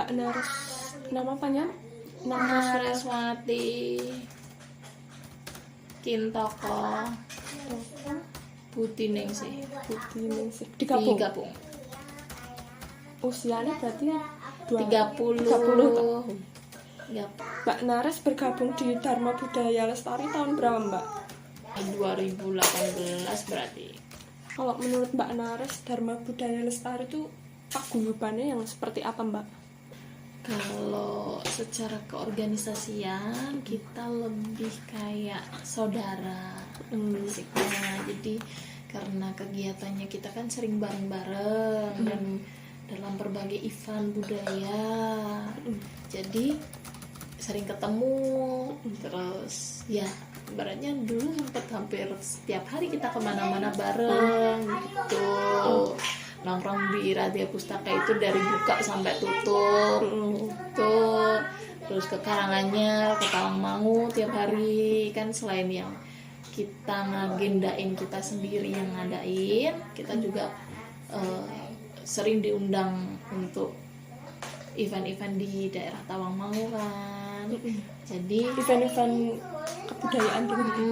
Mbak Nares, nama panjang? Nareswati Kintoko Butiningsih. Digabung. Usianya berarti 30 tahun. Yap. Mbak Nares bergabung di Dharma Budaya Lestari tahun berapa, Mbak? 2018 berarti. Kalau menurut Mbak Nares, Dharma Budaya Lestari itu paguyubannya yang seperti apa, Mbak? Kalau secara keorganisasian kita lebih kayak saudara basicnya. Jadi karena kegiatannya kita kan sering bareng-bareng dan dalam berbagai event budaya, jadi sering ketemu. Terus ya ibaratnya dulu hampir setiap hari kita kemana-mana bareng gitu. Nongkrong di Radia Pustaka itu dari buka sampai tutup tuh. Terus ke Karanganyar, ke Tawangmangu tiap hari. Kan selain yang kita ngagendain kita sendiri yang ngadain, kita juga sering diundang untuk event-event di daerah Tawangmangu kan. Jadi Event-event kebudayaan gitu.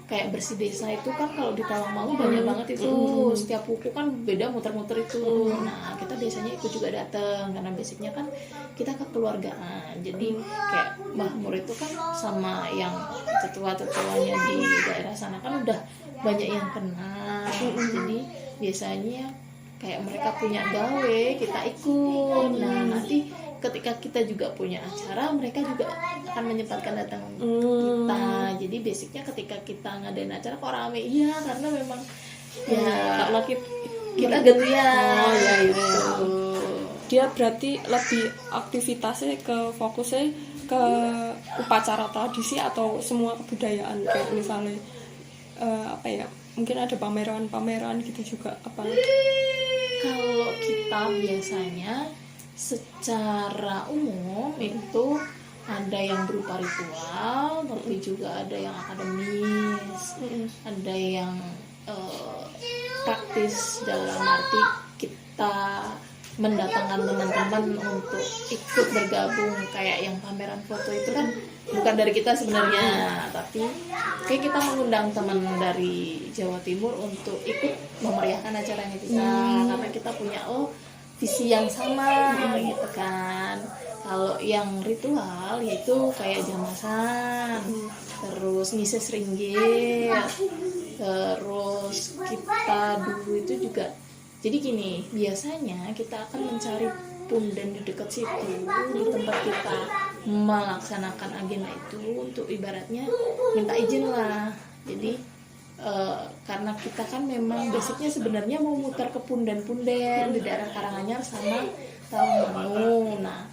Kayak bersih desa itu kan kalau di Tawangmangu banyak banget itu. Setiap buku kan beda muter-muter itu. Nah kita biasanya ikut juga datang karena basicnya kan kita kekeluargaan. Jadi kayak Mbah Mur itu kan sama yang tetua-tetuanya di daerah sana kan udah banyak yang kenal. Jadi biasanya kayak mereka punya gawe kita ikut. Nah nanti ketika kita juga punya acara, mereka juga akan menyempatkan datang kita. Jadi basicnya ketika kita ngadain acara kok rame, iya karena memang ya Karena kita gantian. Oh ya itu. Dia berarti lebih aktivitasnya ke fokusnya ke upacara tradisi atau semua kebudayaan, kayak misalnya apa ya? Mungkin ada pameran-pameran gitu juga apa? Kalau kita biasanya secara umum itu ada yang berupa ritual, tapi juga ada yang akademis, ada yang praktis dalam arti kita mendatangkan teman-teman untuk ikut bergabung. Kayak yang pameran foto itu kan bukan dari kita sebenarnya, tapi kayak kita mengundang teman dari Jawa Timur untuk ikut memeriahkan acaranya kita, karena kita punya visi yang sama gitu kan. Kalau yang ritual yaitu kayak jamasan, terus ngises ringgit, terus kita dulu itu juga. Jadi gini, biasanya kita akan mencari punden di dekat situ, di tempat kita melaksanakan agenda itu, untuk ibaratnya minta izin lah. Jadi karena kita kan memang basicnya sebenarnya mau muter ke punden-punden di daerah Karanganyar sama Tawangmangu. Nah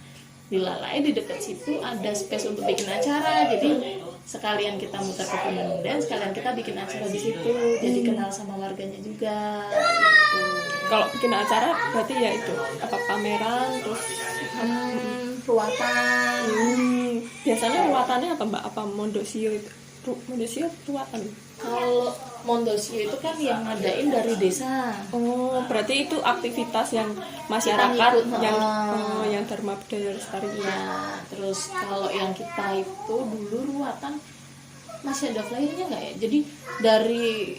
di Lalai di dekat situ ada space untuk bikin acara, jadi sekalian kita muter ke punden-punden, sekalian kita bikin acara di situ, jadi kenal sama warganya juga gitu. Kalau bikin acara berarti ya itu apa, pameran terus ruatan. Biasanya ruatannya apa, Mbak? Apa mondosio itu? Mondosio ruatan. Kalau mondosio itu kan yang ngadain dari desa. Oh, berarti itu aktivitas yang masyarakat Kita yang yang Dharma Budaya Lestari. Ya, terus kalau yang kita itu dulu ruatan masih ada flyernya nggak ya? Jadi dari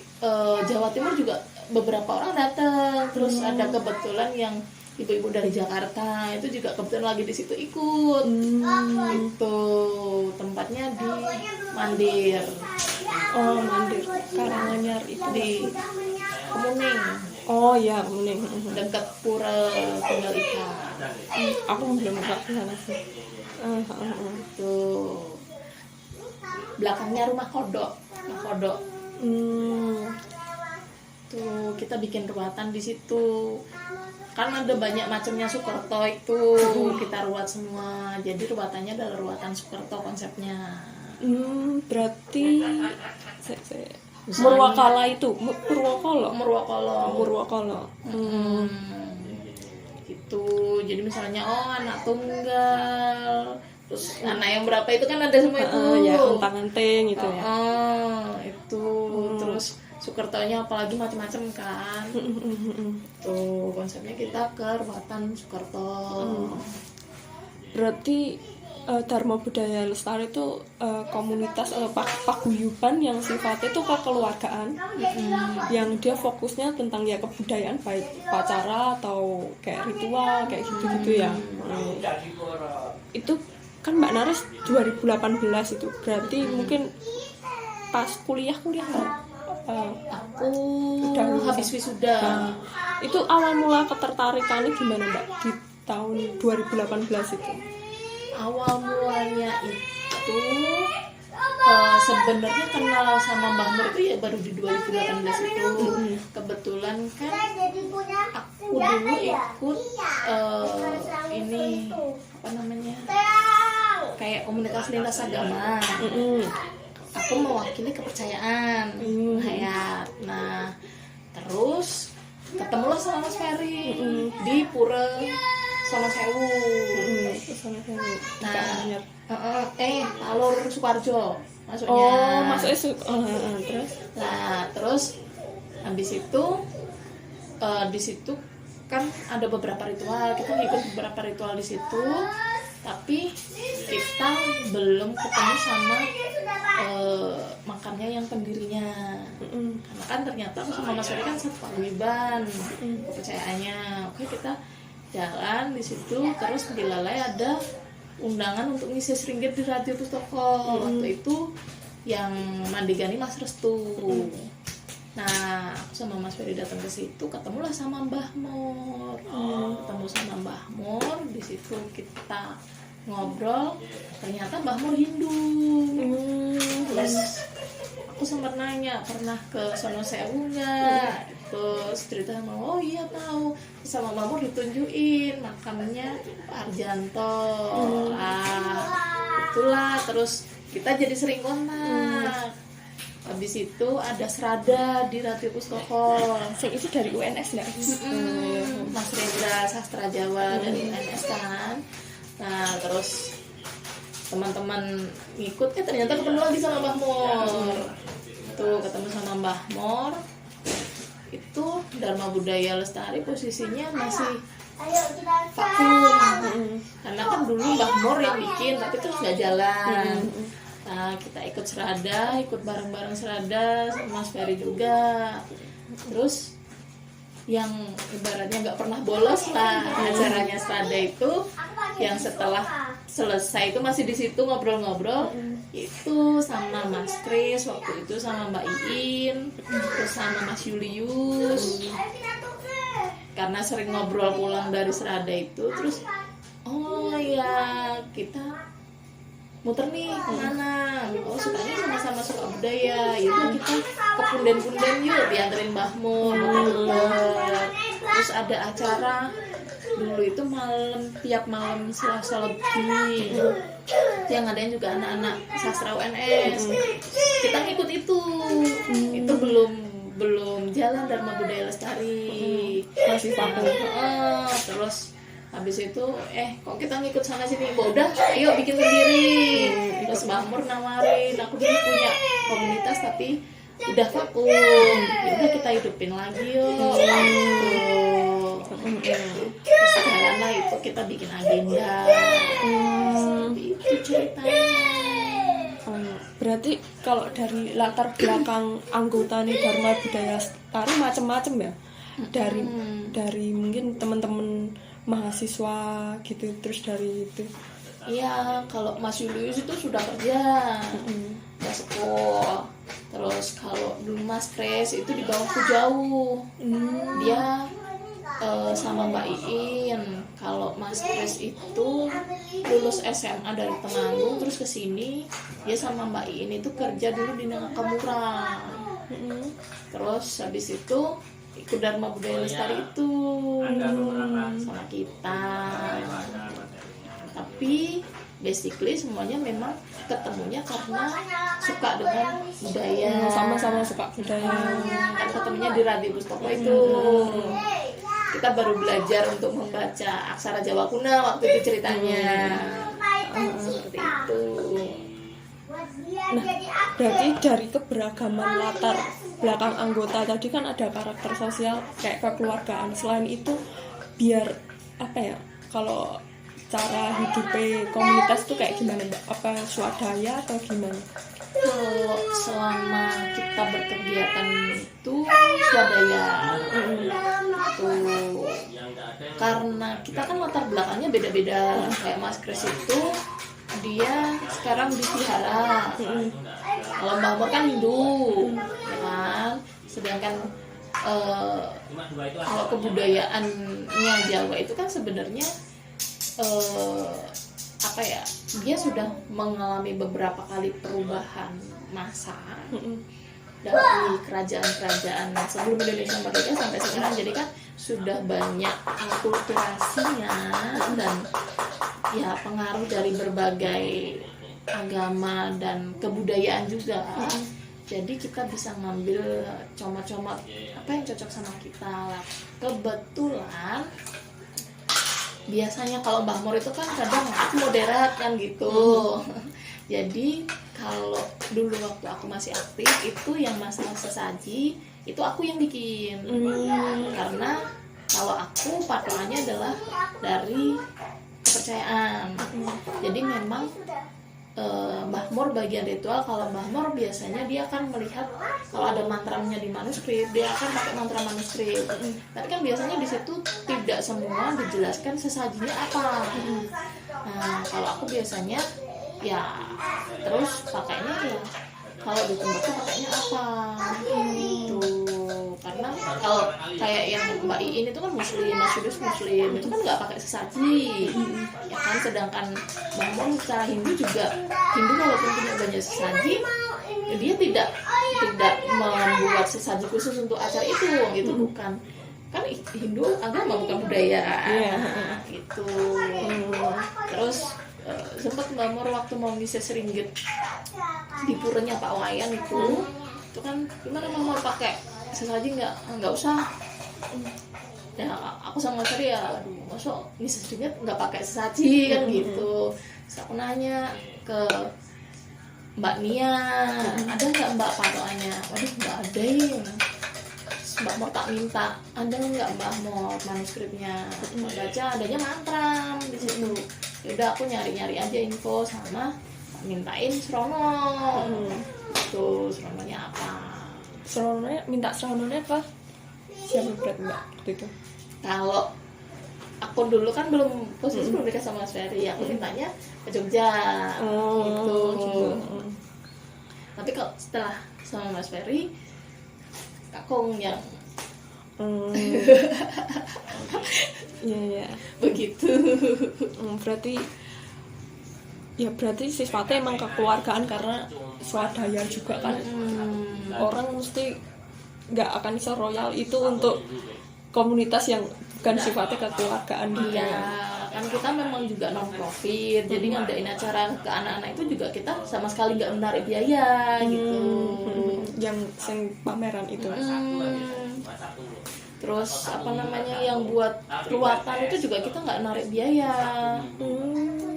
Jawa Timur juga beberapa orang datang. Terus ada kebetulan yang ibu-ibu dari Jakarta itu juga kebetulan lagi di situ ikut. Itu tempatnya di Mandir. Oh, Mandir. Karanganyar itu Di Kemuning. Oh ya, Kemuning. Dekat Pura Tunggal Ika. Aku belum pernah ke sana sih. Tuh belakangnya rumah kodok. Tuh kita bikin ruatan di situ. Kan ada banyak macamnya Sukerto itu, kita ruat semua. Jadi ruatannya adalah ruatan Sukerto konsepnya. Berarti Murwakala itu Murwakala. Gitu. Jadi misalnya anak tunggal, terus anak yang berapa itu kan ada semua itu. Ya, antang-anteng gitu ya. Itu terus Sukertonya apalagi macam-macam kan. Tuh konsepnya kita ke ruatan Sukerto. berarti Dharma Budaya Lestari itu komunitas paguyuban yang sifatnya itu kekeluargaan, yang dia fokusnya tentang ya kebudayaan, baik upacara atau kayak ritual kayak gitu-gitu ya. Itu kan Mbak Naras 2018 itu berarti mungkin pas kuliah nggak? Aku Udah habis wisuda. Itu awal mula ketertarikannya gimana Mbak di tahun 2018 itu? Awal mulanya itu sebenarnya kenal sama Mbah Mur itu ya baru di 2018 itu. Kebetulan kan aku dulu ikut ini apa namanya, kayak komunitas lintas agama. Aku mewakili kepercayaan hayat. Nah terus ketemulah sama Mas Ferry di Pura Sono Sewu. Nah, Alur Sukoharjo masuknya. Terus? Nah, terus habis itu di situ kan ada beberapa ritual. Kita ngikut beberapa ritual di situ, tapi kita belum ketemu sama makamnya yang pendirinya. Karena kan ternyata sama Mas Ferry kan satu paguyuban kepercayaannya. Oke, kita jalan di situ, terus dilalai ada undangan untuk ngisi ringgit di Radio Pustoko. Waktu itu yang mandigani Mas Restu. Nah, aku sama Mas Ferry datang ke situ, ketemulah sama Mbah Mur. Ketemu sama Mbah Mur, di situ kita ngobrol. Ternyata Mbah Mur Hindu. Terus aku sempat nanya, pernah ke Sono Sewu nggak? Terus cerita sama, oh iya tahu, sama Mbah Mur ditunjukin makamnya Pak Arjanto. Itulah, terus kita jadi sering kontak. Habis itu ada serada di Radio Pustoko. Itu dari UNS nggak? Mas Rendra Sastra Jawa dari UNS kan. Nah terus teman-teman ngikut, ternyata ketemu lagi sama Mbah Mur. Tuh ketemu sama Mbah Mur. Itu Dharma Budaya Lestari posisinya masih vakum. Karena kan dulu Mbah Mur yang bikin, tapi terus nggak jalan. Nah, kita ikut serada, ikut bareng-bareng serada sama Mas Ferry juga. Terus yang ibaratnya nggak pernah bolos lah acaranya serada itu, yang setelah selesai itu masih di situ ngobrol-ngobrol, itu sama Mas Kris waktu itu, sama Mbak Iin, terus sama Mas Julius. Karena sering ngobrol pulang dari serada itu, terus oh ya kita muter nih kemana, oh sukanya sama-sama suka budaya, yaudah kita ke punden-punden yuk, dianterin Mbah Mur muter-muter. Terus ada acara dulu itu tiap malam Selasa lebih yang ngadain juga anak-anak sastra UNS. Kita ngikut itu belum jalan Dharma Budaya Lestari, masih vakum. Terus habis itu kok kita ngikut sana sini, udah ayo bikin sendiri. Terus Mbah Mur nawarin, aku dulu punya komunitas tapi udah vakum, udah kita hidupin lagi yuk. Terus jalanlah itu, kita bikin agenda. Itu ceritanya. Berarti kalau dari latar belakang anggota nih Dharma Budaya Lestari macam-macam ya, dari mungkin teman-teman mahasiswa gitu, terus dari itu. Iya, kalau Mas Julius itu sudah kerja, udah sekolah. Terus kalau dulu Mas Kres itu di bawahku jauh, dia sama Mbak Iin. Kalau Mas Kres itu lulus SMA dari Temanggung, terus kesini dia sama Mbak Iin itu kerja dulu di Nakamura. Terus habis itu ikut Dharma Budaya Lestari itu sama kita. Tapi basically semuanya memang ketemunya karena suka dengan budaya, sama-sama suka budaya. Kan ketemunya di Radio Pustoko itu. Kita baru belajar untuk membaca aksara Jawa kuno waktu itu ceritanya. Seperti itu. Nah, berarti dari keberagaman latar belakang anggota tadi kan ada karakter sosial kayak kekeluargaan. Selain itu, biar apa ya, kalau cara hidupnya komunitas tuh kayak gimana Mbak? Apa swadaya atau gimana? Kalau selama kita berkegiatan itu swadaya tuh, karena kita kan latar belakangnya beda-beda. Kayak Mas Kris itu dia sekarang di Vihara, kalau Mbak Mor kan Hindu, ya kan. Sedangkan kalau kebudayaannya Jawa itu kan sebenarnya apa ya, dia sudah mengalami beberapa kali perubahan masa dari kerajaan-kerajaan sebelum Indonesia merdeka sampai sekarang. Jadi kan sudah banyak akulturasinya dan ya pengaruh dari berbagai agama dan kebudayaan juga. Jadi kita bisa ngambil comot-comot apa yang cocok sama kita. Kebetulan biasanya kalau Mbah Mor itu kan kadang aku moderat kan gitu. Jadi kalau dulu waktu aku masih aktif itu yang masalah sesaji itu aku yang bikin. Karena kalau aku patokannya adalah dari kepercayaan. Jadi memang Mbah Mor bagian ritual, kalau Mbah Mor biasanya dia akan melihat kalau ada mantranya di manuskrip, dia akan pakai mantra manuskrip. Tapi kan biasanya di situ tidak semua dijelaskan sesajinya apa. Nah, kalau aku biasanya ya terus pakainya ya kalau di tempat tuh pakainya apa gitu. Karena kalau kayak yang Mbak Iin itu kan muslim, Mas Yudus muslim, itu kan nggak pakai sesaji, ya kan. Sedangkan Mbak Mor secara Hindu juga, Hindu walaupun punya banyak sesaji, dia tidak membuat sesaji khusus untuk acara itu, gitu. Bukan, kan Hindu agama bukan budaya, gitu. Terus sempat Mbak Mor waktu mau misa Seringgit di puranya Pak Wayan itu kan gimana Mbak Mor pakai sesaji nggak usah. Ya aku sama Sri ya, aduh masuk misa Seringgit nggak pakai sesaji kan gitu. Terus aku nanya ke Mbak Nia, ada nggak Mbak patokannya? Waduh nggak ada ya. Mbak Mor tak minta, ada nggak Mbak Mor manuskripnya? Baca adanya mantra di situ. Yaudah aku nyari-nyari aja info sama mintain srono. Itu srononya apa? Srononya, minta srononya apa? Siapa berat Mbak waktu itu? Kalau aku dulu kan belum posisi belum dekat sama Mas Ferry, aku mintanya ke Jogja gitu. Tapi kalau setelah sama Mas Ferry, Kakong yang iya begitu. Berarti sifatnya emang kekeluargaan, karena swadaya juga kan. Orang mesti nggak akan bisa royal itu untuk komunitas yang bukan sifatnya kekeluargaan gitu. Iya, kan kita memang juga non profit, jadi ngadain acara ke anak-anak itu juga kita sama sekali nggak menarik biaya gitu. Yang pameran itu. Terus apa namanya yang buat ruatan itu juga kita nggak narik biaya.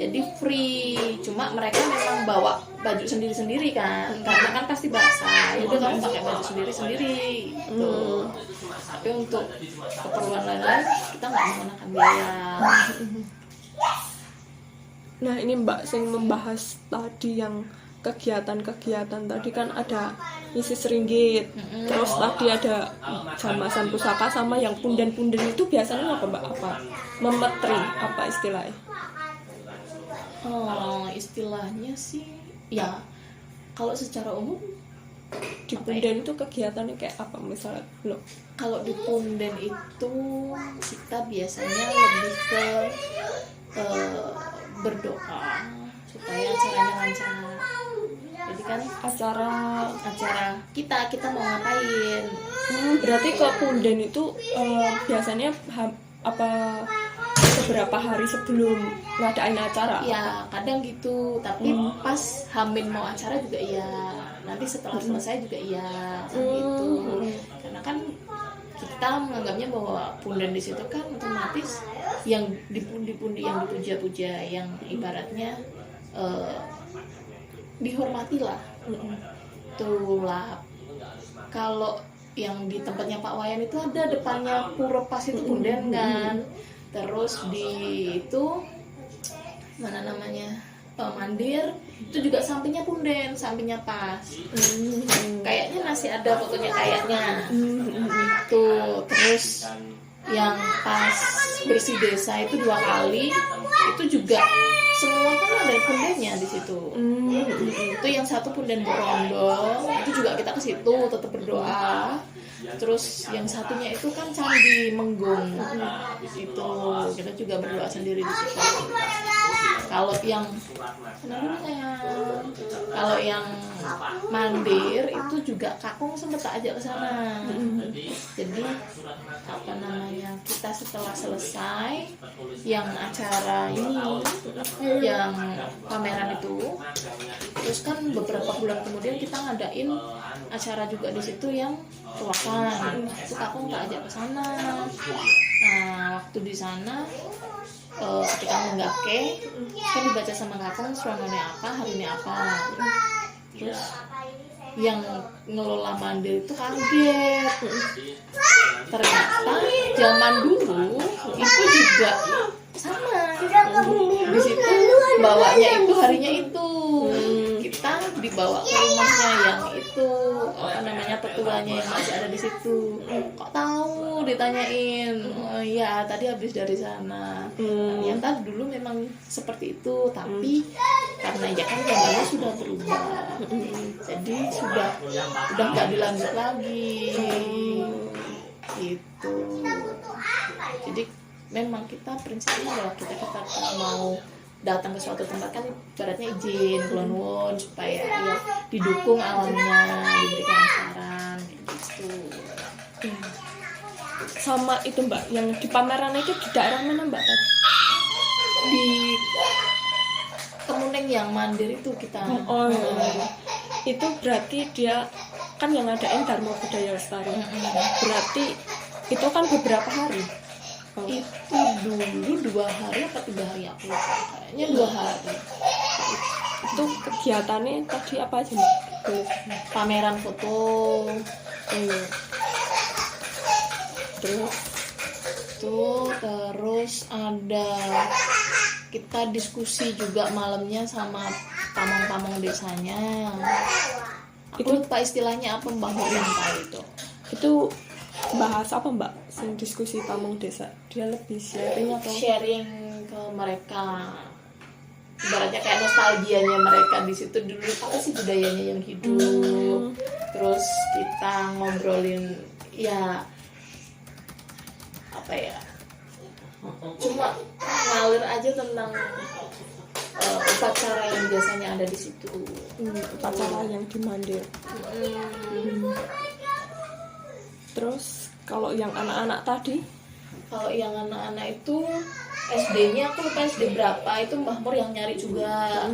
Jadi free, cuma mereka memang bawa baju sendiri-sendiri kan, karena kan pasti basah. Jadi kamu pakai baju sendiri-sendiri gitu. Tapi untuk keperluan lain-lain kita nggak menggunakan biaya. Nah ini Mbak sing membahas tadi yang kegiatan-kegiatan tadi kan ada misi Seringgit, terus tadi ada jamasan pusaka sama yang punden-punden itu biasanya apa Mbak? Apa memetri apa istilahnya? Istilahnya sih ya kalau secara umum di punden itu kegiatannya kayak apa misalnya? Kalau di punden itu kita biasanya lebih ke berdoa supaya acaranya lancar. Jadi kan acara kita mau ngapain? Berarti ke punden itu biasanya beberapa hari sebelum ngadain acara? Ya kadang gitu, tapi pas Hamin mau acara juga iya, nanti setelah selesai juga iya gitu. Karena kan kita menganggapnya bahwa punden di situ kan otomatis yang dipundi-pundi, yang dipuja-puja, yang ibaratnya dihormatilah. Itulah kalau yang di tempatnya Pak Wayan itu ada depannya pura pas itu punden kan. Terus di itu mana namanya Mandir, itu juga sampingnya punden, sampingnya pas. Kayaknya masih ada fotonya kayaknya. Itu terus yang pas bersih desa itu 2 kali, itu juga semua kan ada pundennya di situ. Itu yang satu punden berondong, itu juga kita ke situ tetap berdoa. Terus yang satunya itu kan Candi Menggung, itu kita juga berdoa sendiri di situ. Kalau yang kalau yang Mandir itu juga Kakung sempat tak ajak ke sana. Jadi apa namanya, kita setelah selesai yang acara ini, yang pameran itu, terus kan beberapa bulan kemudian kita ngadain acara juga di situ yang ruasan. Itu Kakung tak ajak ke sana. Nah, waktu di sana ketika menggake kan dibaca sama Kakung suasananya apa, hari ini apa. Terus yang ngelola Mandir itu kaget, ternyata zaman dulu itu juga sama. Di situ bawanya itu harinya itu kita dibawa ke rumahnya yang itu apa namanya, petuanya yang masih ada di situ. Kok tahu, ditanyain. Oh, iya tadi habis dari sana. Ternyata dulu memang seperti itu, tapi karena ya kan zamannya sudah berubah, jadi sudah nggak dilanjut lagi gitu. Jadi memang kita prinsipnya adalah kita mau datang ke suatu tempat kan ibaratnya izin kulon supaya ya didukung alamnya, diberikan saran gitu. Sama itu Mbak, yang di pameran itu di daerah mana Mbak tadi? Di Kemuning yang Mandir itu kita. Itu berarti dia kan yang ngadain Dharma Budaya Lestari. Berarti itu kan beberapa hari. Itu dulu 2 hari apa 3 hari aku lupa. Kayaknya 2 hari. Itu kegiatannya tadi apa aja Mbak? Pameran foto. Terus ada kita diskusi juga malamnya sama pamong-pamong desanya. Aku lupa istilahnya apa, Mbak Murin itu. Itu bahas apa Mbak? Sing diskusi pamong desa. Dia lebih sharing atau sharing ke mereka. Ibaratnya kayak nostalgianya mereka di situ dulu apa sih budayanya yang hidup. Terus kita ngobrolin ya apa ya? Cuma ngalir aja tentang upacara yang biasanya ada di situ. upacara yang di Mandir. Terus kalau yang anak-anak tadi? Kalau yang anak-anak itu SD-nya aku lupa SD berapa, itu Mbah Mur yang nyari juga.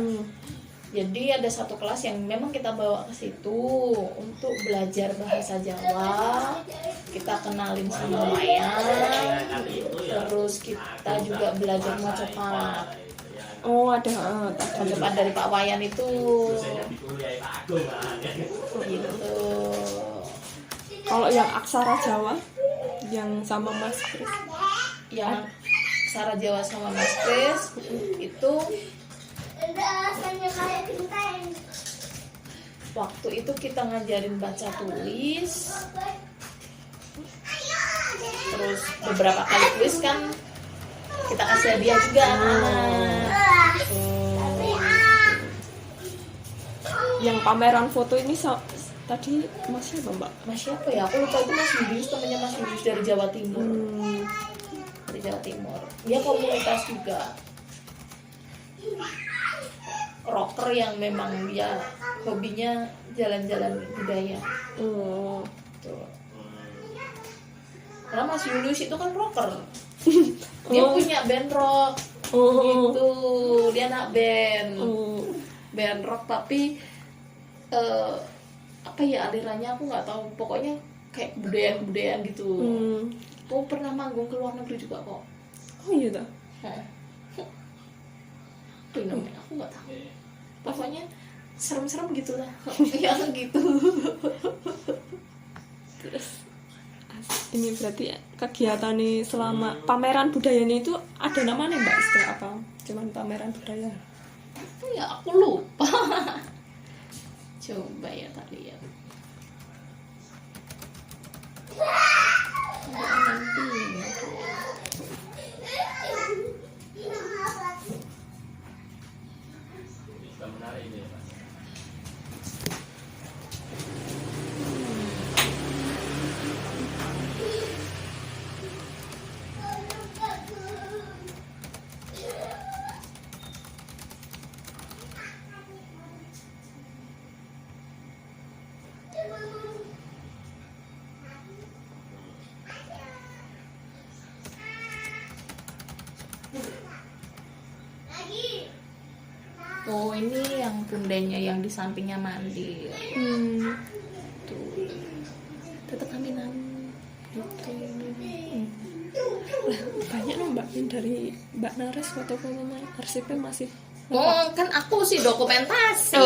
Jadi ada satu kelas yang memang kita bawa ke situ untuk belajar bahasa Jawa. Kita kenalin sama wayang. Terus kita juga belajar mocopat. Oh ada Mocopat dari Pak Wayan itu. Gitu. Kalau yang aksara Jawa yang sama Mas Kris? Yang aksara Jawa sama Mas Kris itu waktu itu kita ngajarin baca tulis, terus beberapa kali tulis kan kita kasih hadiah juga anak-anak. Yang pameran foto ini tadi Mas siapa Mbak? Mas siapa ya? Aku lupa, itu Mas Yudis, temannya Mas Yudis dari Jawa Timur. Dari Jawa Timur. Dia komunitas juga. Rocker yang memang dia hobinya jalan-jalan budaya. Tuh. Karena Mas Yudis itu kan rocker. Dia punya band rock. Gitu. Dia anak band. Band rock tapi apa ya alirannya aku nggak tahu, pokoknya kayak kebudayaan gitu. Aku pernah manggung ke luar negeri juga kok. Oh iya dah. Namanya aku nggak tahu, pokoknya serem-serem gitulah. Ya gitu. Terus ini berarti kegiatan nih selama pameran budayanya itu ada namanya Mbak, istilah apa? cuman pameran budaya. Ya aku lupa. Coba ya tak lihat. Oh ini yang bundanya yang di sampingnya mandi. Tuh. Tetap kaminan. Gitu. Lah, banyak loh Mbak dari Mbak Nares foto-fotonya arsipnya masih. Oh kan aku sih dokumentasi.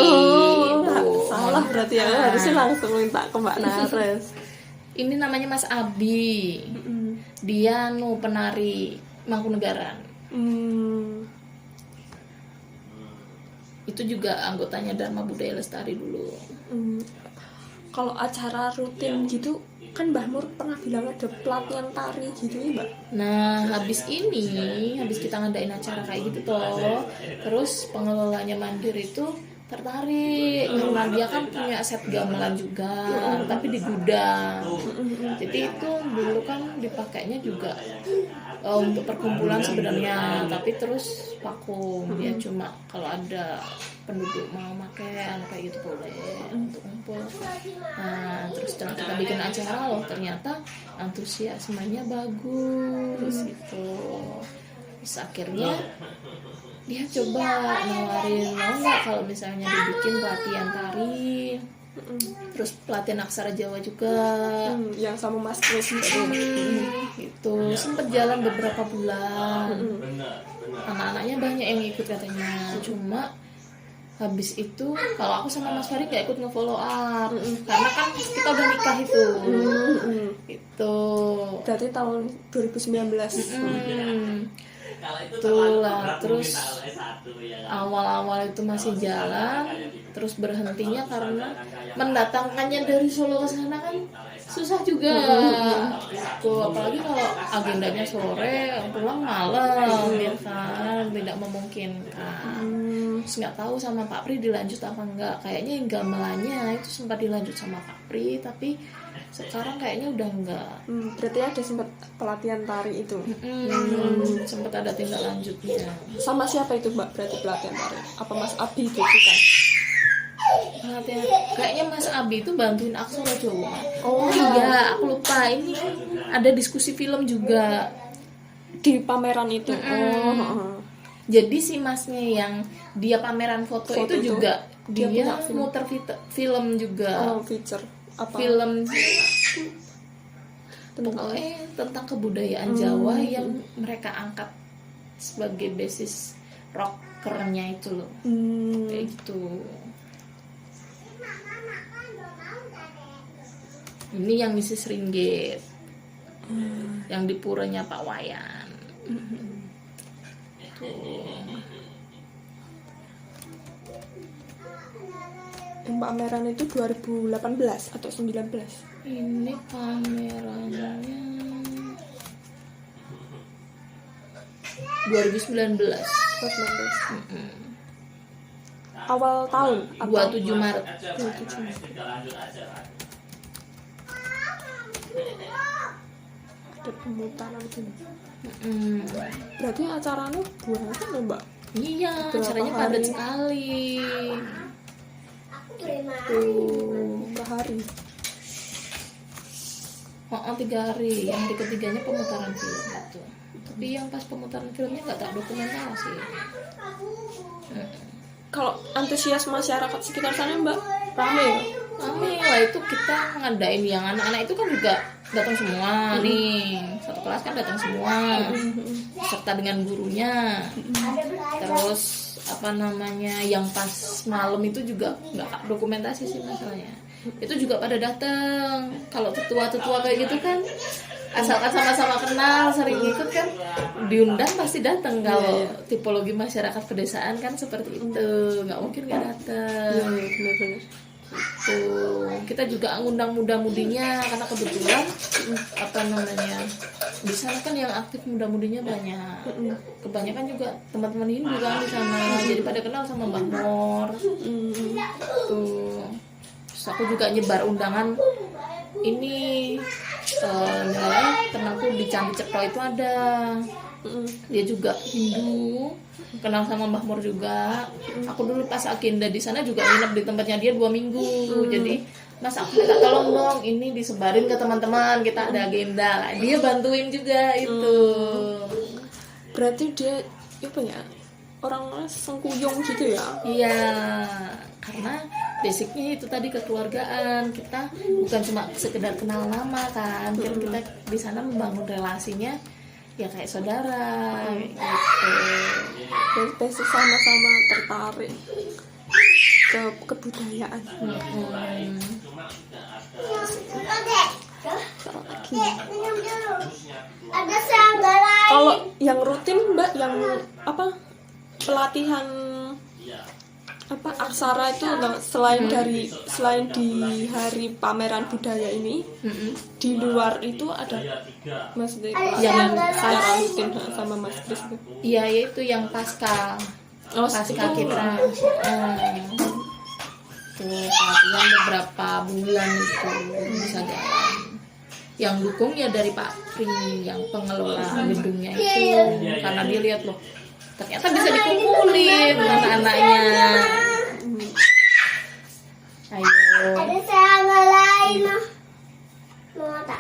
Salah berarti ya, harusnya langsung minta ke Mbak Nares. Ini namanya Mas Abi. Dia penari Mangkunegaran. Itu juga anggotanya Dharma Budaya Lestari dulu. Kalau acara rutin gitu kan Mbah Nur pernah bilang ada pelatihan tari gitu ya Mbak. Nah habis kita ngadain acara kayak gitu toh, terus pengelolanya Mandir itu tertarik karena dia kan punya set gamelan juga tapi di gudang. Jadi itu dulu kan dipakainya juga untuk perkumpulan sebenarnya, tapi terus vakum. Dia cuma kalau ada penduduk mau makan kayak gitu boleh untuk kumpul. Nah terus setelah kita bikin acara loh ternyata antusiasmenya bagus gitu. Terus akhirnya dia coba nawarin mau nggak kalau misalnya dibikin pelatihan tari, terus pelatihan aksara Jawa juga, yang sama Mas Kris gitu. Sempet jalan beberapa bulan, anak-anaknya banyak yang ikut katanya. Cuma habis itu kalau aku sama Mas Farid gak ikut nge-follow up karena kan kita udah nikah itu. Itu berarti tahun 2019. Itulah, terus awal-awal itu masih jalan, terus berhentinya karena mendatangkannya dari Solo ke sana kan susah juga. Tuh, apalagi kalau agendanya sore, pulang malam, ya kan, tidak memungkinkan. Terus nggak tahu sama Pak Pri dilanjut apa enggak. Kayaknya yang gamelannya itu sempat dilanjut sama Pak Pri, tapi sekarang kayaknya udah enggak. Berarti ada sempat pelatihan tari itu. Sempat ada tindak lanjutnya. Sama siapa itu Mbak berarti pelatihan tari? Apa Mas Abi itu bukan? Pelatihan kayaknya Mas Abi itu bantuin aksara Jawa. Oh iya, aku lupa. Ini ada diskusi film juga di pameran itu. Jadi si masnya yang dia pameran foto itu juga dia muter film juga. Feature apa? Film pokoknya tentang kebudayaan Jawa yang mereka angkat sebagai basis rockernya itu loh. Kayak gitu. Ini yang Mrs. Ringgit, yang di puranya Pak Wayan. Yang pameran itu 2018 atau 19? Ini pamerannya 2019. Awal tahun 27 Maret. Ada pemutaran gini. Berarti acaranya bulan kan ya Mbak? Iya, acaranya padat sekali. Berapa hari? 3 hari. Yang hari ketiganya pemutaran film itu. Tapi yang pas pemutaran filmnya nggak tak dokumentasi. Kalau antusias masyarakat sekitar sana Mbak, rame ya? Rame lah, itu kita ngadain yang anak-anak itu kan juga datang semua nih, satu kelas kan datang semua serta dengan gurunya. Terus yang pas malam itu juga nggak dokumentasi sih masalahnya. Itu juga pada datang. Kalau tetua-tetua kayak gitu kan asalkan sama-sama kenal, sering ikut kan, diundang pasti datang. Kalau tipologi masyarakat pedesaan kan seperti itu, nggak mungkin nggak datang. Benar-benar. Tuh, kita juga ngundang muda-mudinya karena kebetulan apa namanya, di sana kan yang aktif muda-mudinya banyak. Kebanyakan juga teman-teman Hindu kan di sana, jadi pada kenal sama Mbah Mor. Tuh. Terus aku juga nyebar undangan ini, nilai temanku di Candi Cetro itu ada. Dia juga Hindu, kenal sama Mbah Mor juga. Aku dulu pas agenda di sana juga nginep di tempatnya dia 2 minggu. Jadi Mas, aku minta tolong dong ini disebarin ke teman-teman, kita ada agenda. Nah, dia bantuin juga itu. Berarti dia apa ya, orang sengkuyung gitu ya? Iya, karena basicnya itu tadi kekeluargaan. Kita bukan cuma sekedar kenal nama kan, kan kita di sana membangun relasinya ya kayak saudara gitu. Dari basic sama-sama tertarik ke kebudayaan. Ada serangga lain. Kalau yang rutin Mbak, yang apa, pelatihan apa aksara itu, nah, selain di hari pameran budaya ini, di luar itu ada maksudnya yang secara rutin sama Mas Kris itu? Iya, yaitu yang pasca itu. kita. Tuh, pelatihan beberapa bulan itu bisa jalan. Yang dukung ya dari Pak Pri, yang pengelola gedungnya itu, karena dia lihat loh, ternyata bisa dikumpulin anak-anaknya. Ayo. Ada serangga lain. Mau tak?